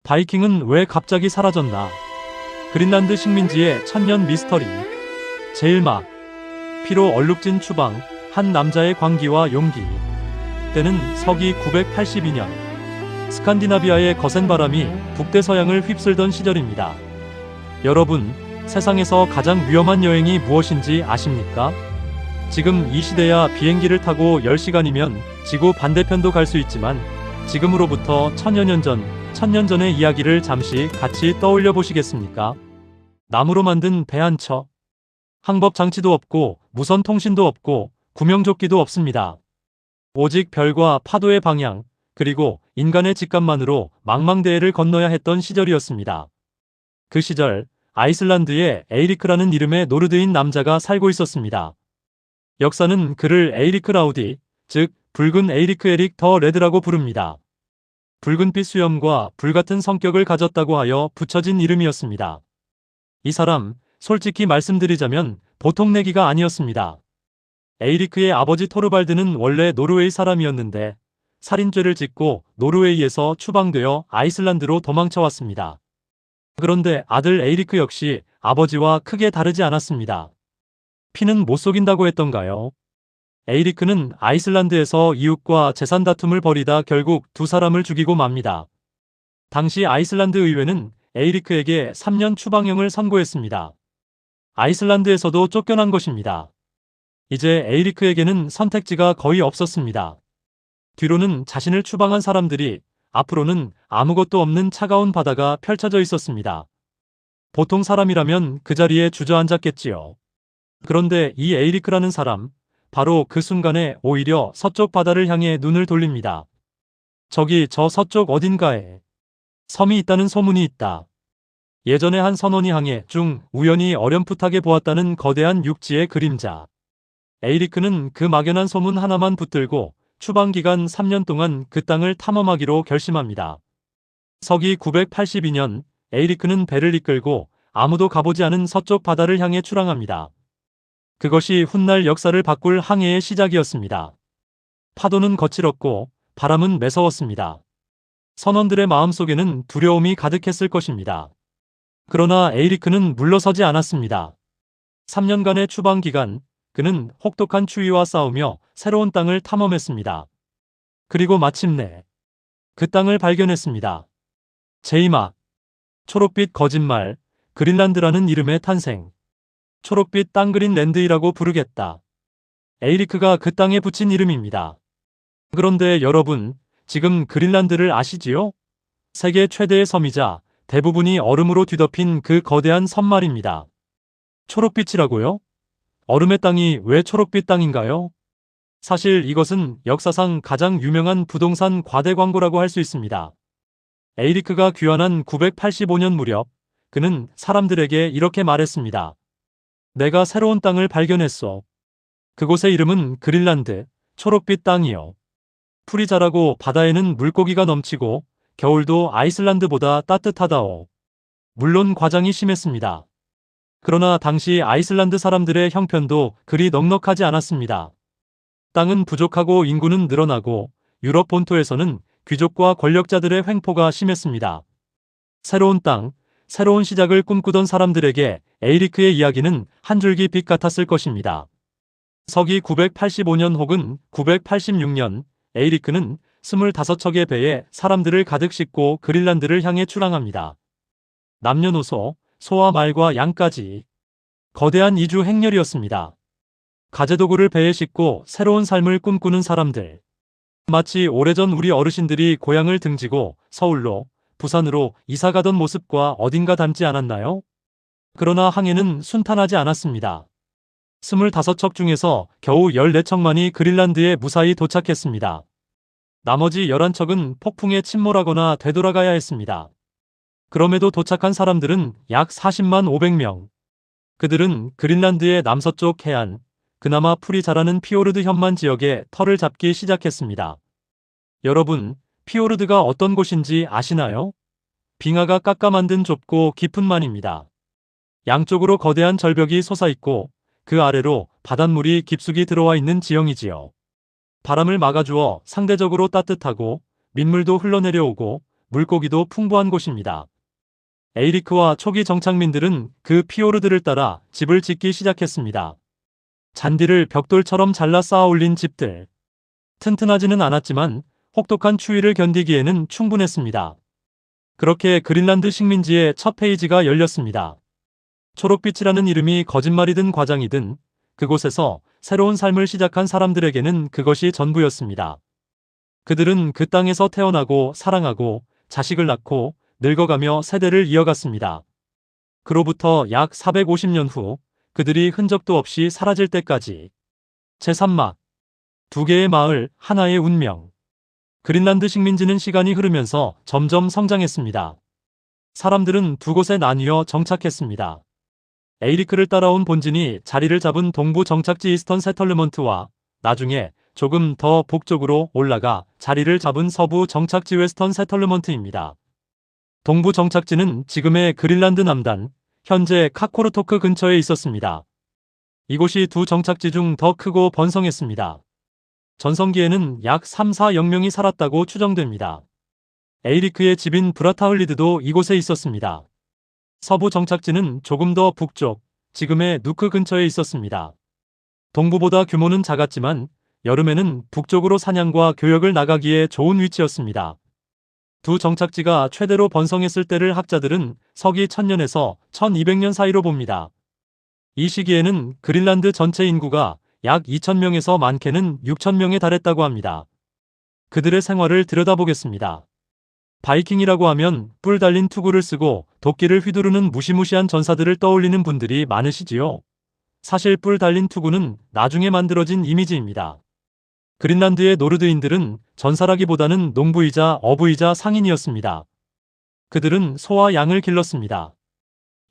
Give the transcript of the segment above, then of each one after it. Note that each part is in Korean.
바이킹은 왜 갑자기 사라졌나? 그린란드 식민지의 천년 미스터리. 제1막. 피로 얼룩진 추방, 한 남자의 광기와 용기. 때는 서기 982년. 스칸디나비아의 거센 바람이 북대서양을 휩쓸던 시절입니다. 여러분, 세상에서 가장 위험한 여행이 무엇인지 아십니까? 지금 이 시대야 비행기를 타고 10시간이면 지구 반대편도 갈 수 있지만 지금으로부터 천년 전의 이야기를 잠시 같이 떠올려 보시겠습니까? 나무로 만든 배 한 척. 항법 장치도 없고 무선 통신도 없고 구명조끼도 없습니다. 오직 별과 파도의 방향, 그리고 인간의 직감만으로 망망대해를 건너야 했던 시절이었습니다. 그 시절 아이슬란드에 에이리크라는 이름의 노르드인 남자가 살고 있었습니다. 역사는 그를 에이리크 라우디, 즉 붉은 에이리크 에릭 더 레드라고 부릅니다. 붉은빛 수염과 불같은 성격을 가졌다고 하여 붙여진 이름이었습니다. 이 사람, 솔직히 말씀드리자면 보통 내기가 아니었습니다. 에이리크의 아버지 토르발드는 원래 노르웨이 사람이었는데 살인죄를 짓고 노르웨이에서 추방되어 아이슬란드로 도망쳐왔습니다. 그런데 아들 에이리크 역시 아버지와 크게 다르지 않았습니다. 피는 못 속인다고 했던가요? 에이리크는 아이슬란드에서 이웃과 재산 다툼을 벌이다 결국 두 사람을 죽이고 맙니다. 당시 아이슬란드 의회는 에이리크에게 3년 추방형을 선고했습니다. 아이슬란드에서도 쫓겨난 것입니다. 이제 에이리크에게는 선택지가 거의 없었습니다. 뒤로는 자신을 추방한 사람들이, 앞으로는 아무것도 없는 차가운 바다가 펼쳐져 있었습니다. 보통 사람이라면 그 자리에 주저앉았겠지요. 그런데 이 에이리크라는 사람, 바로 그 순간에 오히려 서쪽 바다를 향해 눈을 돌립니다. 저기 저 서쪽 어딘가에 섬이 있다는 소문이 있다. 예전에 한 선원이 항해 중 우연히 어렴풋하게 보았다는 거대한 육지의 그림자. 에이리크는 그 막연한 소문 하나만 붙들고 추방기간 3년 동안 그 땅을 탐험하기로 결심합니다. 서기 982년 에이리크는 배를 이끌고 아무도 가보지 않은 서쪽 바다를 향해 출항합니다. 그것이 훗날 역사를 바꿀 항해의 시작이었습니다. 파도는 거칠었고 바람은 매서웠습니다. 선원들의 마음속에는 두려움이 가득했을 것입니다. 그러나 에이리크는 물러서지 않았습니다. 3년간의 추방 기간, 그는 혹독한 추위와 싸우며 새로운 땅을 탐험했습니다. 그리고 마침내 그 땅을 발견했습니다. 제2막. 초록빛 거짓말, 그린란드라는 이름의 탄생. 초록빛 땅 그린랜드이라고 부르겠다. 에이리크가 그 땅에 붙인 이름입니다. 그런데 여러분, 지금 그린란드를 아시지요? 세계 최대의 섬이자 대부분이 얼음으로 뒤덮인 그 거대한 섬 말입니다. 초록빛이라고요? 얼음의 땅이 왜 초록빛 땅인가요? 사실 이것은 역사상 가장 유명한 부동산 과대 광고라고 할 수 있습니다. 에이리크가 귀환한 985년 무렵, 그는 사람들에게 이렇게 말했습니다. 내가 새로운 땅을 발견했어. 그곳의 이름은 그린란드, 초록빛 땅이요. 풀이 자라고 바다에는 물고기가 넘치고 겨울도 아이슬란드보다 따뜻하다오. 물론 과장이 심했습니다. 그러나 당시 아이슬란드 사람들의 형편도 그리 넉넉하지 않았습니다. 땅은 부족하고 인구는 늘어나고 유럽 본토에서는 귀족과 권력자들의 횡포가 심했습니다. 새로운 땅, 새로운 시작을 꿈꾸던 사람들에게 에이리크의 이야기는 한 줄기 빛 같았을 것입니다. 서기 985년 혹은 986년, 에이리크는 25척의 배에 사람들을 가득 싣고 그린란드를 향해 출항합니다. 남녀노소, 소와 말과 양까지. 거대한 이주 행렬이었습니다. 가재도구를 배에 싣고 새로운 삶을 꿈꾸는 사람들. 마치 오래전 우리 어르신들이 고향을 등지고 서울로, 부산으로 이사가던 모습과 어딘가 닮지 않았나요? 그러나 항해는 순탄하지 않았습니다. 25척 중에서 겨우 14척만이 그린란드에 무사히 도착했습니다. 나머지 11척은 폭풍에 침몰하거나 되돌아가야 했습니다. 그럼에도 도착한 사람들은 약 40만 500명. 그들은 그린란드의 남서쪽 해안, 그나마 풀이 자라는 피오르드 현만 지역에 터를 잡기 시작했습니다. 여러분, 피오르드가 어떤 곳인지 아시나요? 빙하가 깎아 만든 좁고 깊은 만입니다. 양쪽으로 거대한 절벽이 솟아있고 그 아래로 바닷물이 깊숙이 들어와 있는 지형이지요. 바람을 막아주어 상대적으로 따뜻하고 민물도 흘러내려오고 물고기도 풍부한 곳입니다. 에이리크와 초기 정착민들은 그 피오르드를 따라 집을 짓기 시작했습니다. 잔디를 벽돌처럼 잘라 쌓아 올린 집들. 튼튼하지는 않았지만 혹독한 추위를 견디기에는 충분했습니다. 그렇게 그린란드 식민지의 첫 페이지가 열렸습니다. 초록빛이라는 이름이 거짓말이든 과장이든 그곳에서 새로운 삶을 시작한 사람들에게는 그것이 전부였습니다. 그들은 그 땅에서 태어나고 사랑하고 자식을 낳고 늙어가며 세대를 이어갔습니다. 그로부터 약 450년 후 그들이 흔적도 없이 사라질 때까지. 제3막. 두 개의 마을, 하나의 운명. 그린란드 식민지는 시간이 흐르면서 점점 성장했습니다. 사람들은 두 곳에 나뉘어 정착했습니다. 에이리크를 따라온 본진이 자리를 잡은 동부 정착지 이스턴 세털르먼트와 나중에 조금 더 북쪽으로 올라가 자리를 잡은 서부 정착지 웨스턴 세털르먼트입니다. 동부 정착지는 지금의 그린란드 남단, 현재 카코르토크 근처에 있었습니다. 이곳이 두 정착지 중 더 크고 번성했습니다. 전성기에는 약 3, 400명이 살았다고 추정됩니다. 에이리크의 집인 브라타흘리드도 이곳에 있었습니다. 서부 정착지는 조금 더 북쪽, 지금의 누크 근처에 있었습니다. 동부보다 규모는 작았지만 여름에는 북쪽으로 사냥과 교역을 나가기에 좋은 위치였습니다. 두 정착지가 최대로 번성했을 때를 학자들은 서기 1000년에서 1200년 사이로 봅니다. 이 시기에는 그린란드 전체 인구가 약 2000명에서 많게는 6000명에 달했다고 합니다. 그들의 생활을 들여다보겠습니다. 바이킹이라고 하면 뿔 달린 투구를 쓰고 도끼를 휘두르는 무시무시한 전사들을 떠올리는 분들이 많으시지요. 사실 뿔 달린 투구는 나중에 만들어진 이미지입니다. 그린란드의 노르드인들은 전사라기보다는 농부이자 어부이자 상인이었습니다. 그들은 소와 양을 길렀습니다.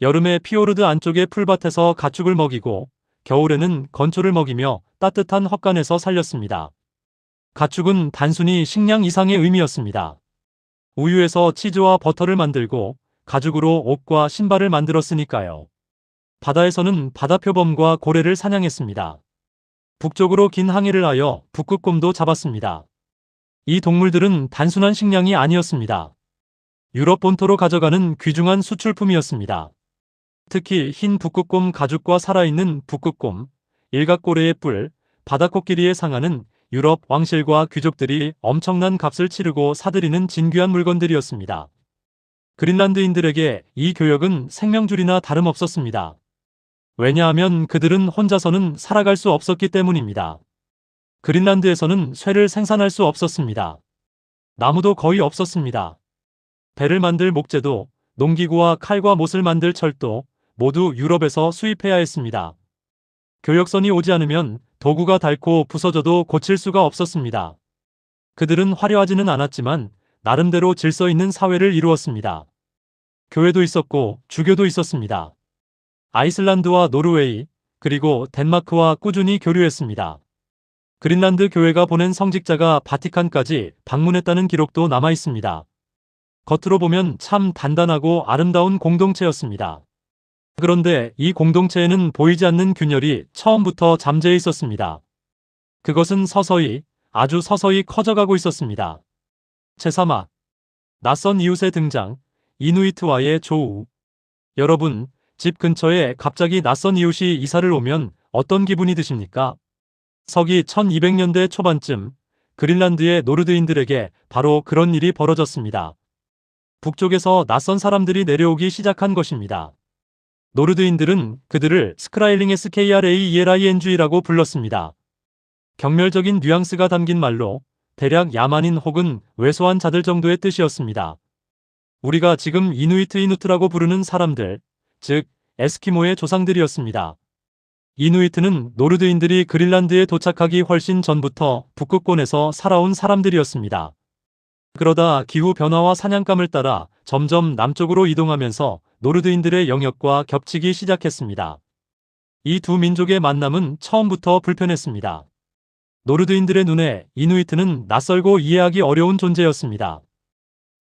여름에 피오르드 안쪽의 풀밭에서 가축을 먹이고 겨울에는 건초를 먹이며 따뜻한 헛간에서 살렸습니다. 가축은 단순히 식량 이상의 의미였습니다. 우유에서 치즈와 버터를 만들고 가죽으로 옷과 신발을 만들었으니까요. 바다에서는 바다표범과 고래를 사냥했습니다. 북쪽으로 긴 항해를 하여 북극곰도 잡았습니다. 이 동물들은 단순한 식량이 아니었습니다. 유럽 본토로 가져가는 귀중한 수출품이었습니다. 특히 흰 북극곰 가죽과 살아있는 북극곰, 일각고래의 뿔, 바다코끼리의 상아는 유럽 왕실과 귀족들이 엄청난 값을 치르고 사들이는 진귀한 물건들이었습니다. 그린란드인들에게 이 교역은 생명줄이나 다름없었습니다. 왜냐하면 그들은 혼자서는 살아갈 수 없었기 때문입니다. 그린란드에서는 쇠를 생산할 수 없었습니다. 나무도 거의 없었습니다. 배를 만들 목재도, 농기구와 칼과 못을 만들 철도 모두 유럽에서 수입해야 했습니다. 교역선이 오지 않으면 도구가 닳고 부서져도 고칠 수가 없었습니다. 그들은 화려하지는 않았지만 나름대로 질서 있는 사회를 이루었습니다. 교회도 있었고 주교도 있었습니다. 아이슬란드와 노르웨이, 그리고 덴마크와 꾸준히 교류했습니다. 그린란드 교회가 보낸 성직자가 바티칸까지 방문했다는 기록도 남아 있습니다. 겉으로 보면 참 단단하고 아름다운 공동체였습니다. 그런데 이 공동체에는 보이지 않는 균열이 처음부터 잠재해 있었습니다. 그것은 서서히, 아주 서서히 커져가고 있었습니다. 제3화. 낯선 이웃의 등장, 이누이트와의 조우. 여러분, 집 근처에 갑자기 낯선 이웃이 이사를 오면 어떤 기분이 드십니까? 서기 1200년대 초반쯤 그린란드의 노르드인들에게 바로 그런 일이 벌어졌습니다. 북쪽에서 낯선 사람들이 내려오기 시작한 것입니다. 노르드인들은 그들을 스크라일링 SKRAELING라고 불렀습니다. 경멸적인 뉘앙스가 담긴 말로 대략 야만인 혹은 왜소한 자들 정도의 뜻이었습니다. 우리가 지금 이누이트라고 부르는 사람들, 즉 에스키모의 조상들이었습니다. 이누이트는 노르드인들이 그린란드에 도착하기 훨씬 전부터 북극권에서 살아온 사람들이었습니다. 그러다 기후 변화와 사냥감을 따라 점점 남쪽으로 이동하면서 노르드인들의 영역과 겹치기 시작했습니다. 이 두 민족의 만남은 처음부터 불편했습니다. 노르드인들의 눈에 이누이트는 낯설고 이해하기 어려운 존재였습니다.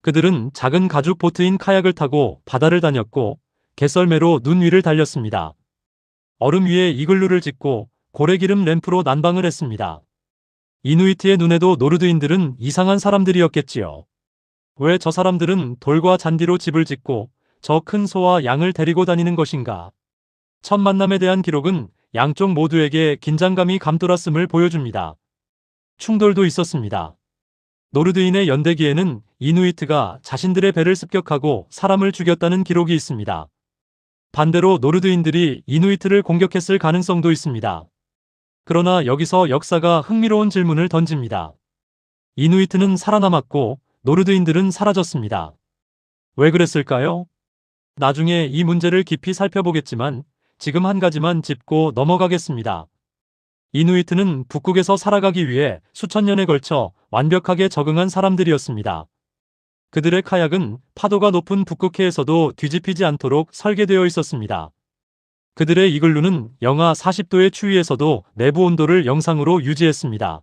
그들은 작은 가죽 보트인 카약을 타고 바다를 다녔고 개썰매로 눈 위를 달렸습니다. 얼음 위에 이글루를 짓고 고래기름 램프로 난방을 했습니다. 이누이트의 눈에도 노르드인들은 이상한 사람들이었겠지요. 왜 저 사람들은 돌과 잔디로 집을 짓고 저 큰 소와 양을 데리고 다니는 것인가? 첫 만남에 대한 기록은 양쪽 모두에게 긴장감이 감돌았음을 보여줍니다. 충돌도 있었습니다. 노르드인의 연대기에는 이누이트가 자신들의 배를 습격하고 사람을 죽였다는 기록이 있습니다. 반대로 노르드인들이 이누이트를 공격했을 가능성도 있습니다. 그러나 여기서 역사가 흥미로운 질문을 던집니다. 이누이트는 살아남았고 노르드인들은 사라졌습니다. 왜 그랬을까요? 나중에 이 문제를 깊이 살펴보겠지만 지금 한 가지만 짚고 넘어가겠습니다. 이누이트는 북극에서 살아가기 위해 수천 년에 걸쳐 완벽하게 적응한 사람들이었습니다. 그들의 카약은 파도가 높은 북극해에서도 뒤집히지 않도록 설계되어 있었습니다. 그들의 이글루는 영하 40도의 추위에서도 내부 온도를 영상으로 유지했습니다.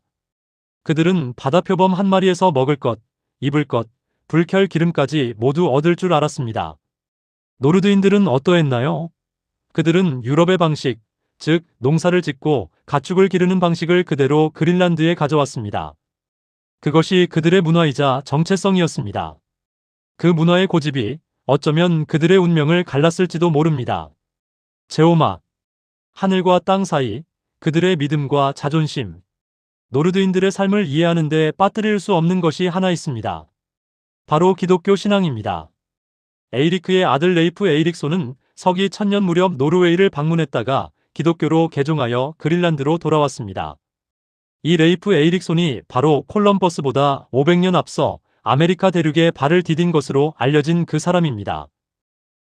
그들은 바다 표범 한 마리에서 먹을 것, 입을 것, 불결 기름까지 모두 얻을 줄 알았습니다. 노르드인들은 어떠했나요? 그들은 유럽의 방식, 즉 농사를 짓고 가축을 기르는 방식을 그대로 그린란드에 가져왔습니다. 그것이 그들의 문화이자 정체성이었습니다. 그 문화의 고집이 어쩌면 그들의 운명을 갈랐을지도 모릅니다. 제오막, 하늘과 땅 사이, 그들의 믿음과 자존심. 노르드인들의 삶을 이해하는 데 빠뜨릴 수 없는 것이 하나 있습니다. 바로 기독교 신앙입니다. 에이리크의 아들 레이프 에이릭손은 서기 1000년 무렵 노르웨이를 방문했다가 기독교로 개종하여 그린란드로 돌아왔습니다. 이 레이프 에이릭손이 바로 콜럼버스보다 500년 앞서 아메리카 대륙에 발을 디딘 것으로 알려진 그 사람입니다.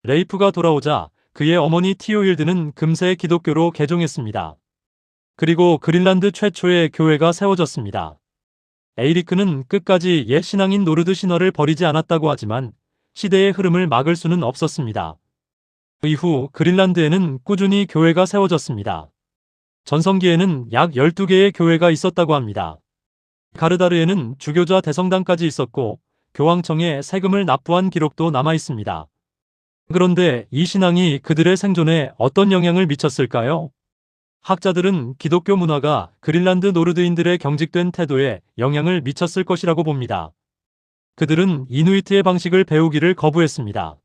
레이프가 돌아오자 그의 어머니 티오힐드는 금세 기독교로 개종했습니다. 그리고 그린란드 최초의 교회가 세워졌습니다. 에이리크는 끝까지 옛 신앙인 노르드 신화를 버리지 않았다고 하지만 시대의 흐름을 막을 수는 없었습니다. 이후 그린란드에는 꾸준히 교회가 세워졌습니다. 전성기에는 약 12개의 교회가 있었다고 합니다. 가르다르에는 주교자 대성당까지 있었고 교황청에 세금을 납부한 기록도 남아 있습니다. 그런데 이 신앙이 그들의 생존에 어떤 영향을 미쳤을까요? 학자들은 기독교 문화가 그린란드 노르드인들의 경직된 태도에 영향을 미쳤을 것이라고 봅니다. 그들은 이누이트의 방식을 배우기를 거부했습니다.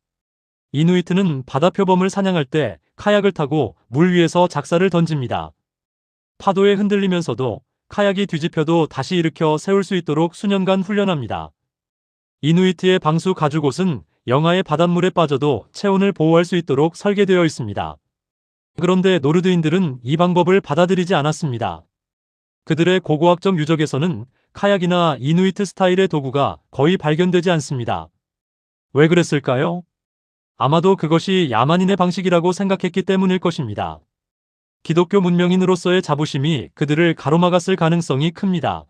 이누이트는 바다 표범을 사냥할 때 카약을 타고 물 위에서 작사를 던집니다. 파도에 흔들리면서도 카약이 뒤집혀도 다시 일으켜 세울 수 있도록 수년간 훈련합니다. 이누이트의 방수 가죽옷은 영하의 바닷물에 빠져도 체온을 보호할 수 있도록 설계되어 있습니다. 그런데 노르드인들은 이 방법을 받아들이지 않았습니다. 그들의 고고학적 유적에서는 카약이나 이누이트 스타일의 도구가 거의 발견되지 않습니다. 왜 그랬을까요? 아마도 그것이 야만인의 방식이라고 생각했기 때문일 것입니다. 기독교 문명인으로서의 자부심이 그들을 가로막았을 가능성이 큽니다.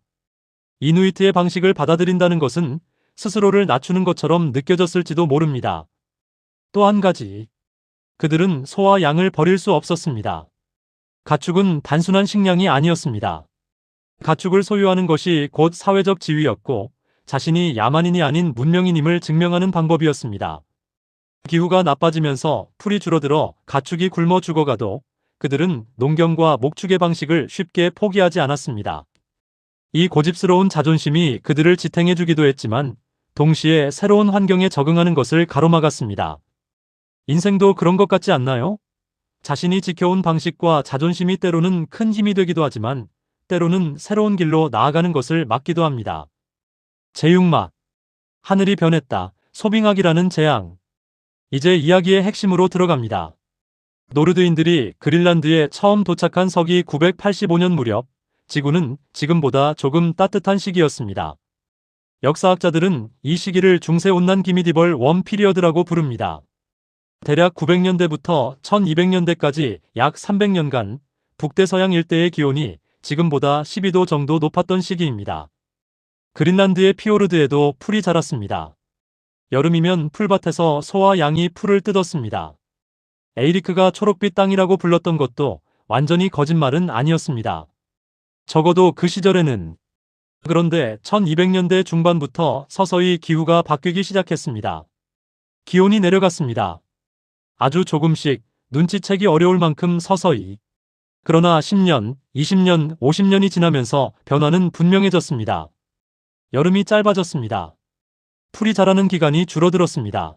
이누이트의 방식을 받아들인다는 것은 스스로를 낮추는 것처럼 느껴졌을지도 모릅니다. 또 한 가지, 그들은 소와 양을 버릴 수 없었습니다. 가축은 단순한 식량이 아니었습니다. 가축을 소유하는 것이 곧 사회적 지위였고 자신이 야만인이 아닌 문명인임을 증명하는 방법이었습니다. 기후가 나빠지면서 풀이 줄어들어 가축이 굶어 죽어가도 그들은 농경과 목축의 방식을 쉽게 포기하지 않았습니다. 이 고집스러운 자존심이 그들을 지탱해주기도 했지만 동시에 새로운 환경에 적응하는 것을 가로막았습니다. 인생도 그런 것 같지 않나요? 자신이 지켜온 방식과 자존심이 때로는 큰 힘이 되기도 하지만 때로는 새로운 길로 나아가는 것을 막기도 합니다. 제육막, 하늘이 변했다. 소빙학이라는 재앙. 이제 이야기의 핵심으로 들어갑니다. 노르드인들이 그린란드에 처음 도착한 서기 985년 무렵, 지구는 지금보다 조금 따뜻한 시기였습니다. 역사학자들은 이 시기를 중세온난 기미디벌 웜 피리어드라고 부릅니다. 대략 900년대부터 1200년대까지 약 300년간 북대서양 일대의 기온이 지금보다 12도 정도 높았던 시기입니다. 그린란드의 피오르드에도 풀이 자랐습니다. 여름이면 풀밭에서 소와 양이 풀을 뜯었습니다. 에이리크가 초록빛 땅이라고 불렀던 것도 완전히 거짓말은 아니었습니다. 적어도 그 시절에는. 그런데 1200년대 중반부터 서서히 기후가 바뀌기 시작했습니다. 기온이 내려갔습니다. 아주 조금씩, 눈치채기 어려울 만큼 서서히. 그러나 10년, 20년, 50년이 지나면서 변화는 분명해졌습니다. 여름이 짧아졌습니다. 풀이 자라는 기간이 줄어들었습니다.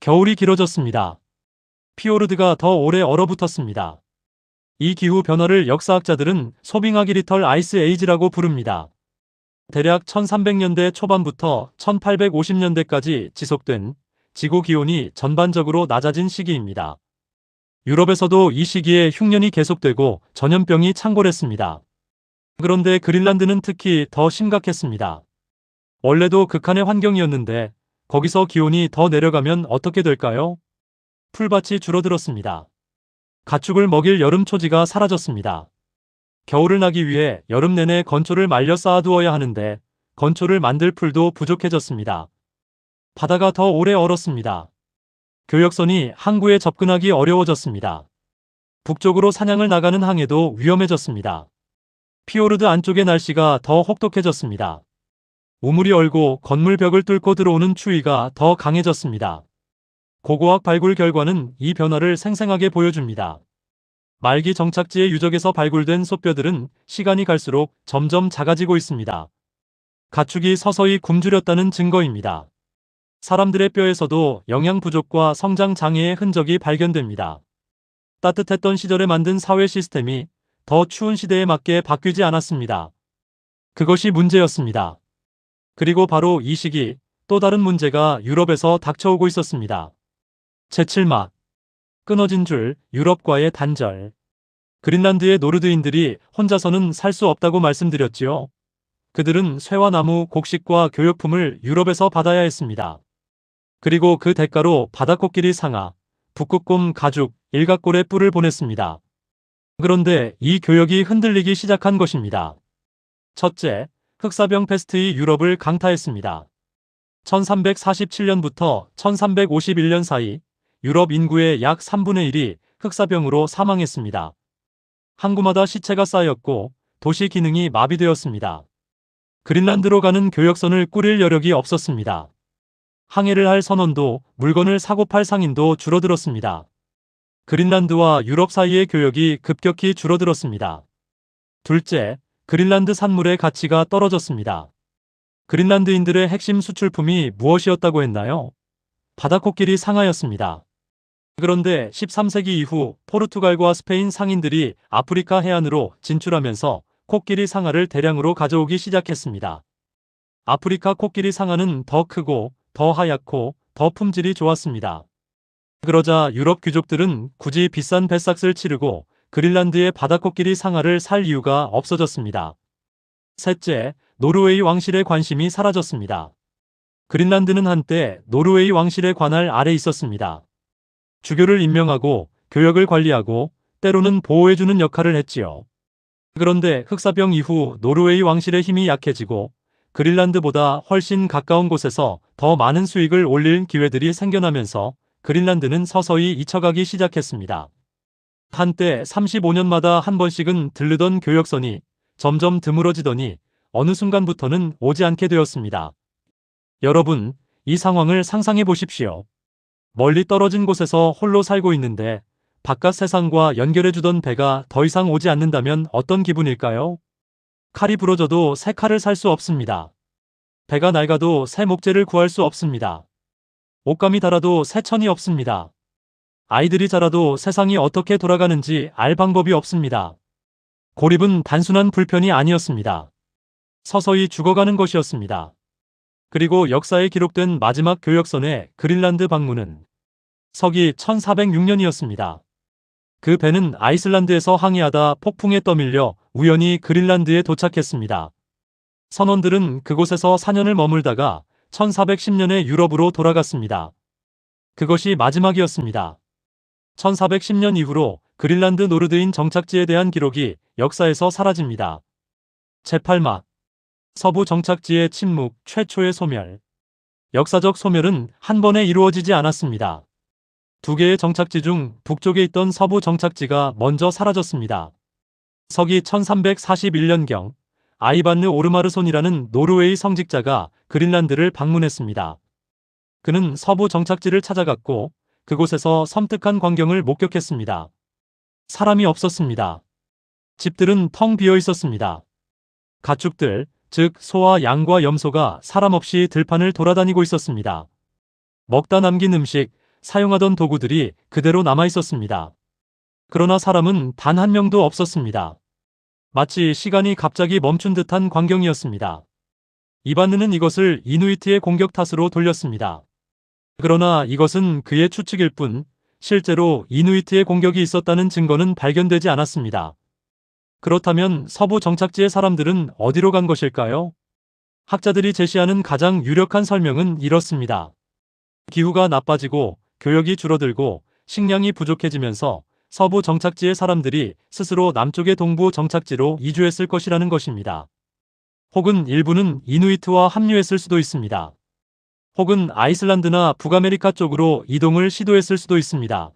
겨울이 길어졌습니다. 피오르드가 더 오래 얼어붙었습니다. 이 기후 변화를 역사학자들은 소빙아기리털 아이스 에이지라고 부릅니다. 대략 1300년대 초반부터 1850년대까지 지속된 지구 기온이 전반적으로 낮아진 시기입니다. 유럽에서도 이 시기에 흉년이 계속되고 전염병이 창궐했습니다. 그런데 그린란드는 특히 더 심각했습니다. 원래도 극한의 환경이었는데 거기서 기온이 더 내려가면 어떻게 될까요? 풀밭이 줄어들었습니다. 가축을 먹일 여름 초지가 사라졌습니다. 겨울을 나기 위해 여름 내내 건초를 말려 쌓아두어야 하는데 건초를 만들 풀도 부족해졌습니다. 바다가 더 오래 얼었습니다. 교역선이 항구에 접근하기 어려워졌습니다. 북쪽으로 사냥을 나가는 항해도 위험해졌습니다. 피오르드 안쪽의 날씨가 더 혹독해졌습니다. 우물이 얼고 건물 벽을 뚫고 들어오는 추위가 더 강해졌습니다. 고고학 발굴 결과는 이 변화를 생생하게 보여줍니다. 말기 정착지의 유적에서 발굴된 솥뼈들은 시간이 갈수록 점점 작아지고 있습니다. 가축이 서서히 굶주렸다는 증거입니다. 사람들의 뼈에서도 영양 부족과 성장 장애의 흔적이 발견됩니다. 따뜻했던 시절에 만든 사회 시스템이 더 추운 시대에 맞게 바뀌지 않았습니다. 그것이 문제였습니다. 그리고 바로 이 시기 또 다른 문제가 유럽에서 닥쳐오고 있었습니다. 제칠맛, 끊어진 줄, 유럽과의 단절. 그린란드의 노르드인들이 혼자서는 살 수 없다고 말씀드렸지요. 그들은 쇠와 나무, 곡식과 교역품을 유럽에서 받아야 했습니다. 그리고 그 대가로 바다코끼리 상아, 북극곰 가죽, 일각골의 뿔을 보냈습니다. 그런데 이 교역이 흔들리기 시작한 것입니다. 첫째, 흑사병 패스트이 유럽을 강타했습니다. 1347년부터 1351년 사이 유럽 인구의 약 3분의 1이 흑사병으로 사망했습니다. 항구마다 시체가 쌓였고 도시 기능이 마비되었습니다. 그린란드로 가는 교역선을 꾸릴 여력이 없었습니다. 항해를 할 선원도 물건을 사고 팔 상인도 줄어들었습니다. 그린란드와 유럽 사이의 교역이 급격히 줄어들었습니다. 둘째, 그린란드 산물의 가치가 떨어졌습니다. 그린란드인들의 핵심 수출품이 무엇이었다고 했나요? 바다코끼리 상하였습니다. 그런데 13세기 이후 포르투갈과 스페인 상인들이 아프리카 해안으로 진출하면서 코끼리 상아를 대량으로 가져오기 시작했습니다. 아프리카 코끼리 상아는 더 크고 더 하얗고 더 품질이 좋았습니다. 그러자 유럽 귀족들은 굳이 비싼 배삭을 치르고 그린란드의 바다코끼리 상아를 살 이유가 없어졌습니다. 셋째, 노르웨이 왕실의 관심이 사라졌습니다. 그린란드는 한때 노르웨이 왕실의 관할 아래 있었습니다. 주교를 임명하고 교역을 관리하고 때로는 보호해주는 역할을 했지요. 그런데 흑사병 이후 노르웨이 왕실의 힘이 약해지고 그린란드보다 훨씬 가까운 곳에서 더 많은 수익을 올릴 기회들이 생겨나면서 그린란드는 서서히 잊혀가기 시작했습니다. 한때 35년마다 한 번씩은 들르던 교역선이 점점 드물어지더니 어느 순간부터는 오지 않게 되었습니다. 여러분, 이 상황을 상상해 보십시오. 멀리 떨어진 곳에서 홀로 살고 있는데 바깥 세상과 연결해주던 배가 더 이상 오지 않는다면 어떤 기분일까요? 칼이 부러져도 새 칼을 살 수 없습니다. 배가 낡아도 새 목재를 구할 수 없습니다. 옷감이 닳아도 새 천이 없습니다. 아이들이 자라도 세상이 어떻게 돌아가는지 알 방법이 없습니다. 고립은 단순한 불편이 아니었습니다. 서서히 죽어가는 것이었습니다. 그리고 역사에 기록된 마지막 교역선의 그린란드 방문은 서기 1406년이었습니다. 그 배는 아이슬란드에서 항해하다 폭풍에 떠밀려 우연히 그린란드에 도착했습니다. 선원들은 그곳에서 4년을 머물다가 1410년에 유럽으로 돌아갔습니다. 그것이 마지막이었습니다. 1410년 이후로 그린란드 노르드인 정착지에 대한 기록이 역사에서 사라집니다. 제8막 서부 정착지의 침묵, 최초의 소멸. 역사적 소멸은 한 번에 이루어지지 않았습니다. 두 개의 정착지 중 북쪽에 있던 서부 정착지가 먼저 사라졌습니다. 서기 1341년경 아이반느 오르마르손이라는 노르웨이 성직자가 그린란드를 방문했습니다. 그는 서부 정착지를 찾아갔고 그곳에서 섬뜩한 광경을 목격했습니다. 사람이 없었습니다. 집들은 텅 비어 있었습니다. 가축들, 즉 소와 양과 염소가 사람 없이 들판을 돌아다니고 있었습니다. 먹다 남긴 음식, 사용하던 도구들이 그대로 남아 있었습니다. 그러나 사람은 단 한 명도 없었습니다. 마치 시간이 갑자기 멈춘 듯한 광경이었습니다. 이반느는 이것을 이누이트의 공격 탓으로 돌렸습니다. 그러나 이것은 그의 추측일 뿐 실제로 이누이트의 공격이 있었다는 증거는 발견되지 않았습니다. 그렇다면 서부 정착지의 사람들은 어디로 간 것일까요? 학자들이 제시하는 가장 유력한 설명은 이렇습니다. 기후가 나빠지고 교역이 줄어들고 식량이 부족해지면서 서부 정착지의 사람들이 스스로 남쪽의 동부 정착지로 이주했을 것이라는 것입니다. 혹은 일부는 이누이트와 합류했을 수도 있습니다. 혹은 아이슬란드나 북아메리카 쪽으로 이동을 시도했을 수도 있습니다.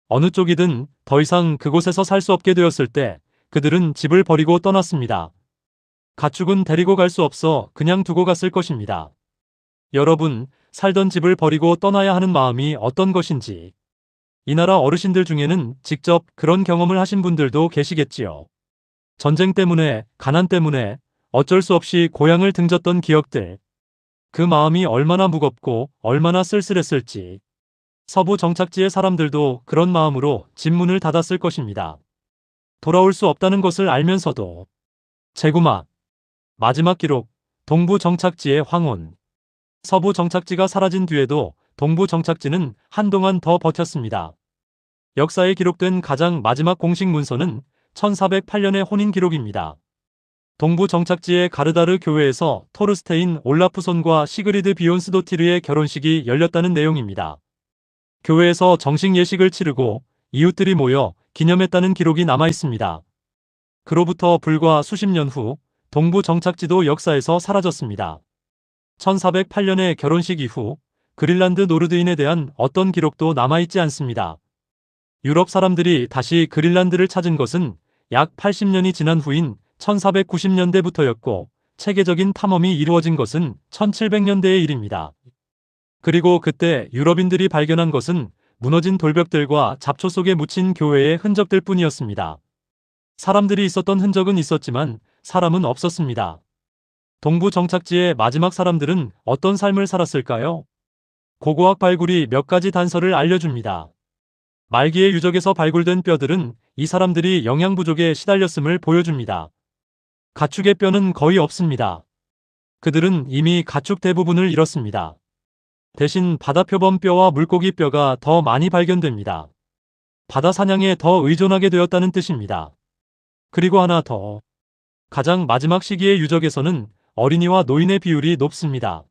어느 쪽이든 더 이상 그곳에서 살 수 없게 되었을 때 그들은 집을 버리고 떠났습니다. 가축은 데리고 갈 수 없어 그냥 두고 갔을 것입니다. 여러분, 살던 집을 버리고 떠나야 하는 마음이 어떤 것인지 이 나라 어르신들 중에는 직접 그런 경험을 하신 분들도 계시겠지요. 전쟁 때문에, 가난 때문에 어쩔 수 없이 고향을 등졌던 기억들. 그 마음이 얼마나 무겁고 얼마나 쓸쓸했을지. 서부 정착지의 사람들도 그런 마음으로 집 문을 닫았을 것입니다. 돌아올 수 없다는 것을 알면서도. 재구막. 마지막 기록. 동부 정착지의 황혼. 서부 정착지가 사라진 뒤에도 동부 정착지는 한동안 더 버텼습니다. 역사에 기록된 가장 마지막 공식 문서는 1408년의 혼인 기록입니다. 동부 정착지의 가르다르 교회에서 토르스테인 올라프손과 시그리드 비온스도티르의 결혼식이 열렸다는 내용입니다. 교회에서 정식 예식을 치르고 이웃들이 모여 기념했다는 기록이 남아 있습니다. 그로부터 불과 수십 년 후 동부 정착지도 역사에서 사라졌습니다. 1408년의 결혼식 이후 그린란드 노르드인에 대한 어떤 기록도 남아있지 않습니다. 유럽 사람들이 다시 그린란드를 찾은 것은 약 80년이 지난 후인 1490년대부터였고 체계적인 탐험이 이루어진 것은 1700년대의 일입니다. 그리고 그때 유럽인들이 발견한 것은 무너진 돌벽들과 잡초 속에 묻힌 교회의 흔적들 뿐이었습니다. 사람들이 있었던 흔적은 있었지만 사람은 없었습니다. 동부 정착지의 마지막 사람들은 어떤 삶을 살았을까요? 고고학 발굴이 몇 가지 단서를 알려줍니다. 말기의 유적에서 발굴된 뼈들은 이 사람들이 영양 부족에 시달렸음을 보여줍니다. 가축의 뼈는 거의 없습니다. 그들은 이미 가축 대부분을 잃었습니다. 대신 바다표범 뼈와 물고기 뼈가 더 많이 발견됩니다. 바다 사냥에 더 의존하게 되었다는 뜻입니다. 그리고 하나 더. 가장 마지막 시기의 유적에서는 어린이와 노인의 비율이 높습니다.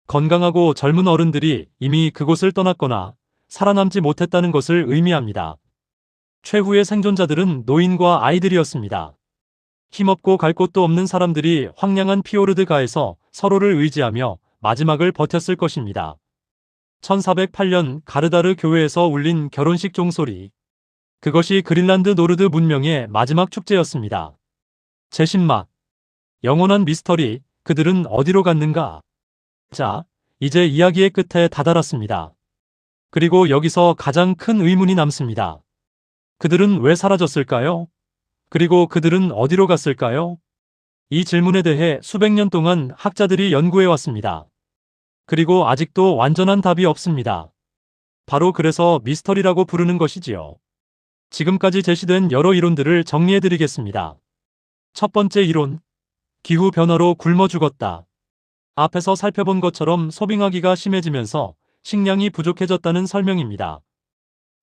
건강하고 젊은 어른들이 이미 그곳을 떠났거나 살아남지 못했다는 것을 의미합니다. 최후의 생존자들은 노인과 아이들이었습니다. 힘없고 갈 곳도 없는 사람들이 황량한 피오르드가에서 서로를 의지하며 마지막을 버텼을 것입니다. 1408년 가르다르 교회에서 울린 결혼식 종소리. 그것이 그린란드 노르드 문명의 마지막 축제였습니다. 제10막. 영원한 미스터리, 그들은 어디로 갔는가? 자, 이제 이야기의 끝에 다다랐습니다. 그리고 여기서 가장 큰 의문이 남습니다. 그들은 왜 사라졌을까요? 그리고 그들은 어디로 갔을까요? 이 질문에 대해 수백 년 동안 학자들이 연구해왔습니다. 그리고 아직도 완전한 답이 없습니다. 바로 그래서 미스터리라고 부르는 것이지요. 지금까지 제시된 여러 이론들을 정리해드리겠습니다. 첫 번째 이론. 기후변화로 굶어 죽었다. 앞에서 살펴본 것처럼 소빙하기가 심해지면서 식량이 부족해졌다는 설명입니다.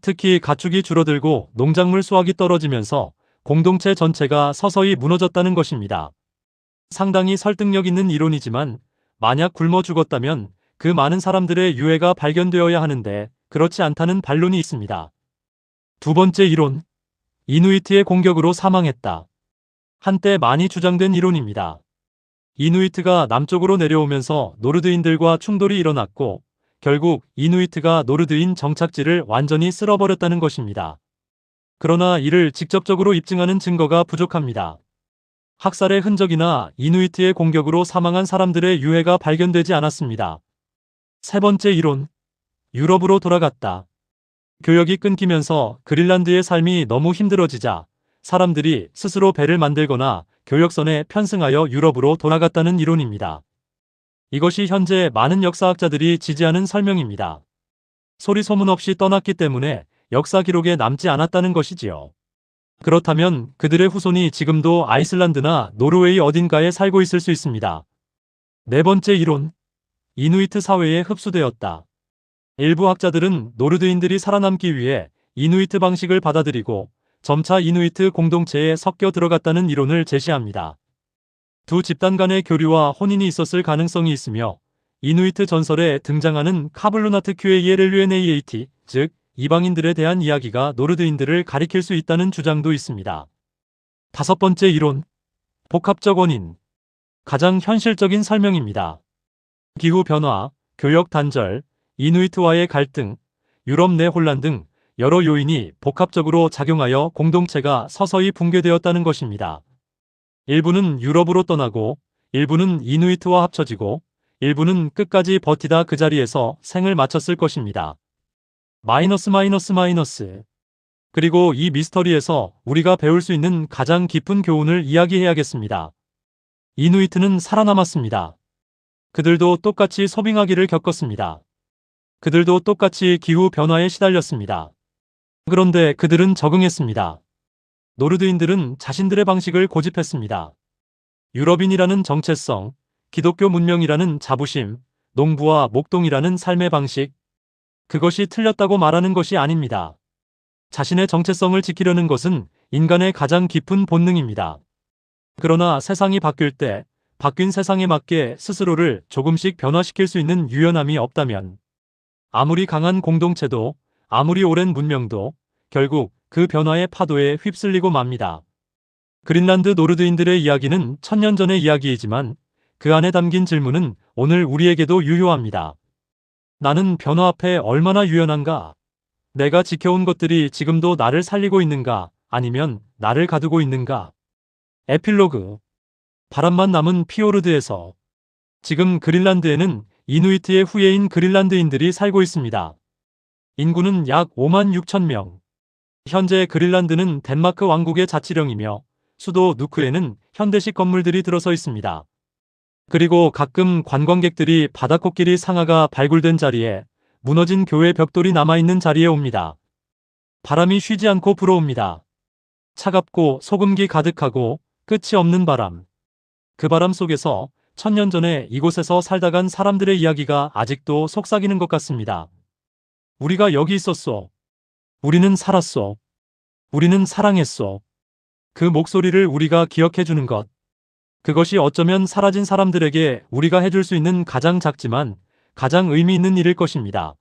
특히 가축이 줄어들고 농작물 수확이 떨어지면서 공동체 전체가 서서히 무너졌다는 것입니다. 상당히 설득력 있는 이론이지만 만약 굶어 죽었다면 그 많은 사람들의 유해가 발견되어야 하는데 그렇지 않다는 반론이 있습니다. 두 번째 이론. 이누이트의 공격으로 사망했다. 한때 많이 주장된 이론입니다. 이누이트가 남쪽으로 내려오면서 노르드인들과 충돌이 일어났고 결국 이누이트가 노르드인 정착지를 완전히 쓸어버렸다는 것입니다. 그러나 이를 직접적으로 입증하는 증거가 부족합니다. 학살의 흔적이나 이누이트의 공격으로 사망한 사람들의 유해가 발견되지 않았습니다. 세 번째 이론. 유럽으로 돌아갔다. 교역이 끊기면서 그린란드의 삶이 너무 힘들어지자 사람들이 스스로 배를 만들거나 교역선에 편승하여 유럽으로 돌아갔다는 이론입니다. 이것이 현재 많은 역사학자들이 지지하는 설명입니다. 소리 소문 없이 떠났기 때문에 역사 기록에 남지 않았다는 것이지요. 그렇다면 그들의 후손이 지금도 아이슬란드나 노르웨이 어딘가에 살고 있을 수 있습니다. 네 번째 이론, 이누이트 사회에 흡수되었다. 일부 학자들은 노르드인들이 살아남기 위해 이누이트 방식을 받아들이고 점차 이누이트 공동체에 섞여 들어갔다는 이론을 제시합니다. 두 집단 간의 교류와 혼인이 있었을 가능성이 있으며 이누이트 전설에 등장하는 카블루나트 QALLUNAAT, 즉 이방인들에 대한 이야기가 노르드인들을 가리킬 수 있다는 주장도 있습니다. 다섯 번째 이론, 복합적 원인. 가장 현실적인 설명입니다. 기후변화, 교역 단절, 이누이트와의 갈등, 유럽 내 혼란 등 여러 요인이 복합적으로 작용하여 공동체가 서서히 붕괴되었다는 것입니다. 일부는 유럽으로 떠나고, 일부는 이누이트와 합쳐지고, 일부는 끝까지 버티다 그 자리에서 생을 마쳤을 것입니다. 그리고 이 미스터리에서 우리가 배울 수 있는 가장 깊은 교훈을 이야기해야겠습니다. 이누이트는 살아남았습니다. 그들도 똑같이 소빙하기를 겪었습니다. 그들도 똑같이 기후변화에 시달렸습니다. 그런데 그들은 적응했습니다. 노르드인들은 자신들의 방식을 고집했습니다. 유럽인이라는 정체성, 기독교 문명이라는 자부심, 농부와 목동이라는 삶의 방식, 그것이 틀렸다고 말하는 것이 아닙니다. 자신의 정체성을 지키려는 것은 인간의 가장 깊은 본능입니다. 그러나 세상이 바뀔 때 바뀐 세상에 맞게 스스로를 조금씩 변화시킬 수 있는 유연함이 없다면 아무리 강한 공동체도 아무리 오랜 문명도 결국 그 변화의 파도에 휩쓸리고 맙니다. 그린란드 노르드인들의 이야기는 1000년 전의 이야기이지만 그 안에 담긴 질문은 오늘 우리에게도 유효합니다. 나는 변화 앞에 얼마나 유연한가? 내가 지켜온 것들이 지금도 나를 살리고 있는가? 아니면 나를 가두고 있는가? 에필로그. 바람만 남은 피오르드에서 지금 그린란드에는 이누이트의 후예인 그린란드인들이 살고 있습니다. 인구는 약 56,000명. 현재 그린란드는 덴마크 왕국의 자치령이며 수도 누크에는 현대식 건물들이 들어서 있습니다. 그리고 가끔 관광객들이 바다코끼리 상아가 발굴된 자리에 무너진 교회 벽돌이 남아있는 자리에 옵니다. 바람이 쉬지 않고 불어옵니다. 차갑고 소금기 가득하고 끝이 없는 바람. 그 바람 속에서 1000년 전에 이곳에서 살다 간 사람들의 이야기가 아직도 속삭이는 것 같습니다. 우리가 여기 있었소. 우리는 살았소. 우리는 사랑했소. 그 목소리를 우리가 기억해주는 것. 그것이 어쩌면 사라진 사람들에게 우리가 해줄 수 있는 가장 작지만 가장 의미 있는 일일 것입니다.